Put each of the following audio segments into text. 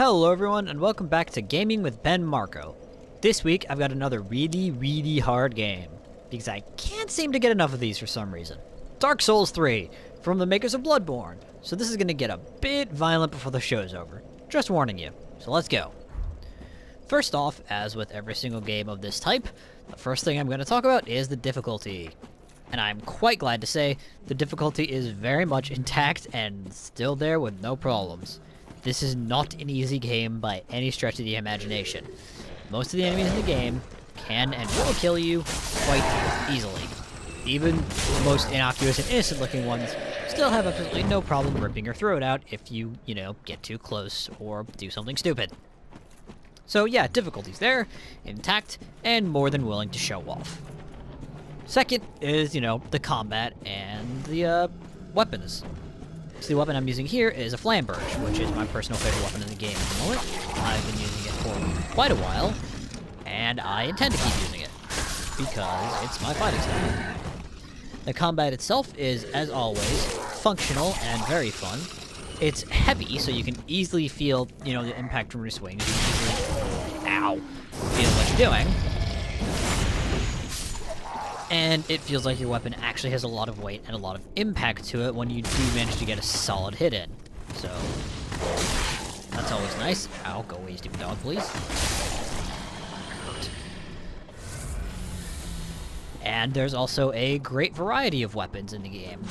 Hello everyone, and welcome back to Gaming with Ben Marco. This week, I've got another really hard game, because I can't seem to get enough of these for some reason. Dark Souls 3, from the makers of Bloodborne. So this is going to get a bit violent before the show's over. Just warning you. So let's go. First off, as with every single game of this type, the first thing I'm going to talk about is the difficulty. And I'm quite glad to say the difficulty is very much intact and still there with no problems. This is not an easy game by any stretch of the imagination. Most of the enemies in the game can and will kill you quite easily. Even the most innocuous and innocent looking ones still have absolutely no problem ripping your throat out if you, get too close or do something stupid. So yeah, difficulty's there, intact, and more than willing to show off. Second is, the combat and the weapons. So the weapon I'm using here is a flamberge, which is my personal favorite weapon in the game at the moment. I've been using it for quite a while, and I intend to keep using it, because it's my fighting style. The combat itself is, as always, functional and very fun. It's heavy, so you can easily feel, the impact from your swings. You can easily, feel what you're doing. And it feels like your weapon actually has a lot of weight and a lot of impact to it when you do manage to get a solid hit in. So, that's always nice. Ow, go away, stupid dog, please. Hurt. And there's also a great variety of weapons in the game.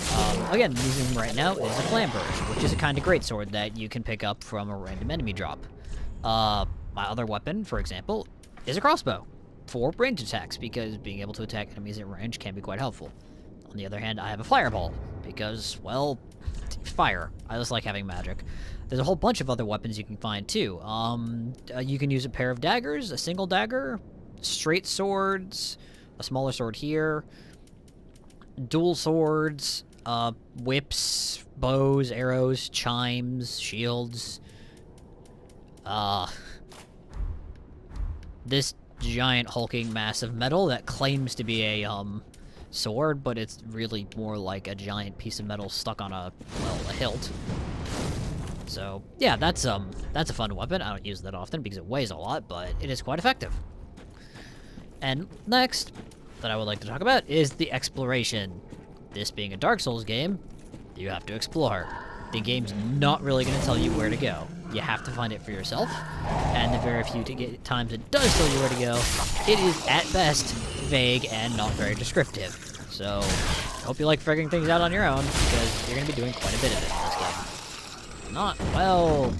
Again, the using right now is a flamberge, which is a kind of greatsword that you can pick up from a random enemy drop. My other weapon, for example, is a crossbow. For range attacks, because being able to attack enemies at range can be quite helpful. On the other hand, I have a fireball, because, well, fire. I just like having magic. There's a whole bunch of other weapons you can find, too. You can use a pair of daggers, a single dagger, straight swords, a smaller sword here, dual swords, whips, bows, arrows, chimes, shields. This giant hulking mass of metal that claims to be a sword, but it's really more like a giant piece of metal stuck on a hilt. So yeah, that's a fun weapon. I don't use that often because it weighs a lot, but it is quite effective. And next that I would like to talk about is the exploration. This being a Dark Souls game, you have to explore. The game's not really going to tell you where to go. You have to find it for yourself, and the very few times it does tell you where to go, it is at best vague and not very descriptive. So, I hope you like figuring things out on your own, because you're going to be doing quite a bit of it in this game. Not, well,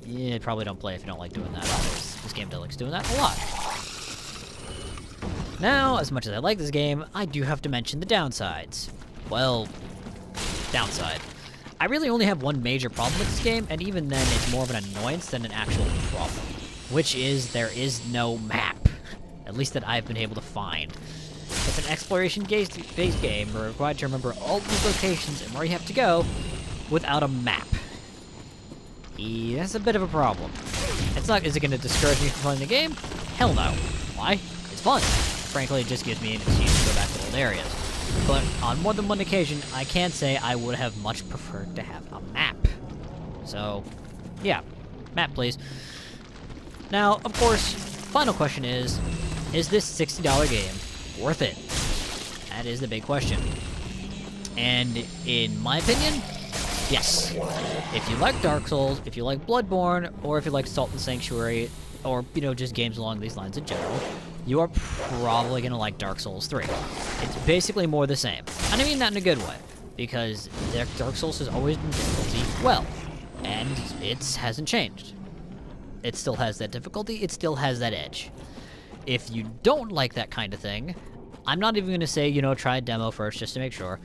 yeah, probably don't play if you don't like doing that. This game likes doing that a lot. Now, as much as I like this game, I do have to mention the downsides. Well, downside. I really only have one major problem with this game, and even then it's more of an annoyance than an actual problem, which is there is no map, at least that I've been able to find. It's an exploration-based game, we're required to remember all these locations and where you have to go without a map. Yeah, that's a bit of a problem. It's not, is it going to discourage me from playing the game? Hell no. Why? It's fun. Frankly, it just gives me an excuse to go back to old areas. But on more than one occasion, I can say I would have much preferred to have a map. So, yeah, map please. Now, of course, final question is this $60 game worth it? That is the big question. And in my opinion, yes. If you like Dark Souls, if you like Bloodborne, or if you like Salt and Sanctuary, or, just games along these lines in general, you are probably going to like Dark Souls 3. It's basically more the same. And I mean that in a good way, because Dark Souls has always been difficulty well, and it hasn't changed. It still has that difficulty, it still has that edge. If you don't like that kind of thing, I'm not even going to say, try a demo first just to make sure.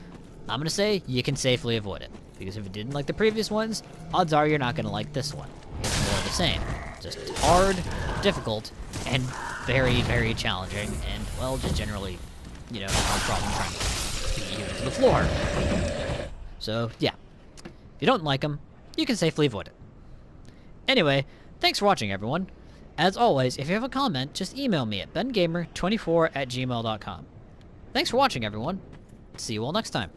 I'm going to say you can safely avoid it, because if you didn't like the previous ones, odds are you're not going to like this one. It's more of the same. Just hard, difficult, and very challenging, and, well, just generally, no problem trying to beat you into the floor. So, yeah. If you don't like them, you can safely avoid it. Anyway, thanks for watching, everyone. As always, if you have a comment, just email me at bengamer24@gmail.com. Thanks for watching, everyone. See you all next time.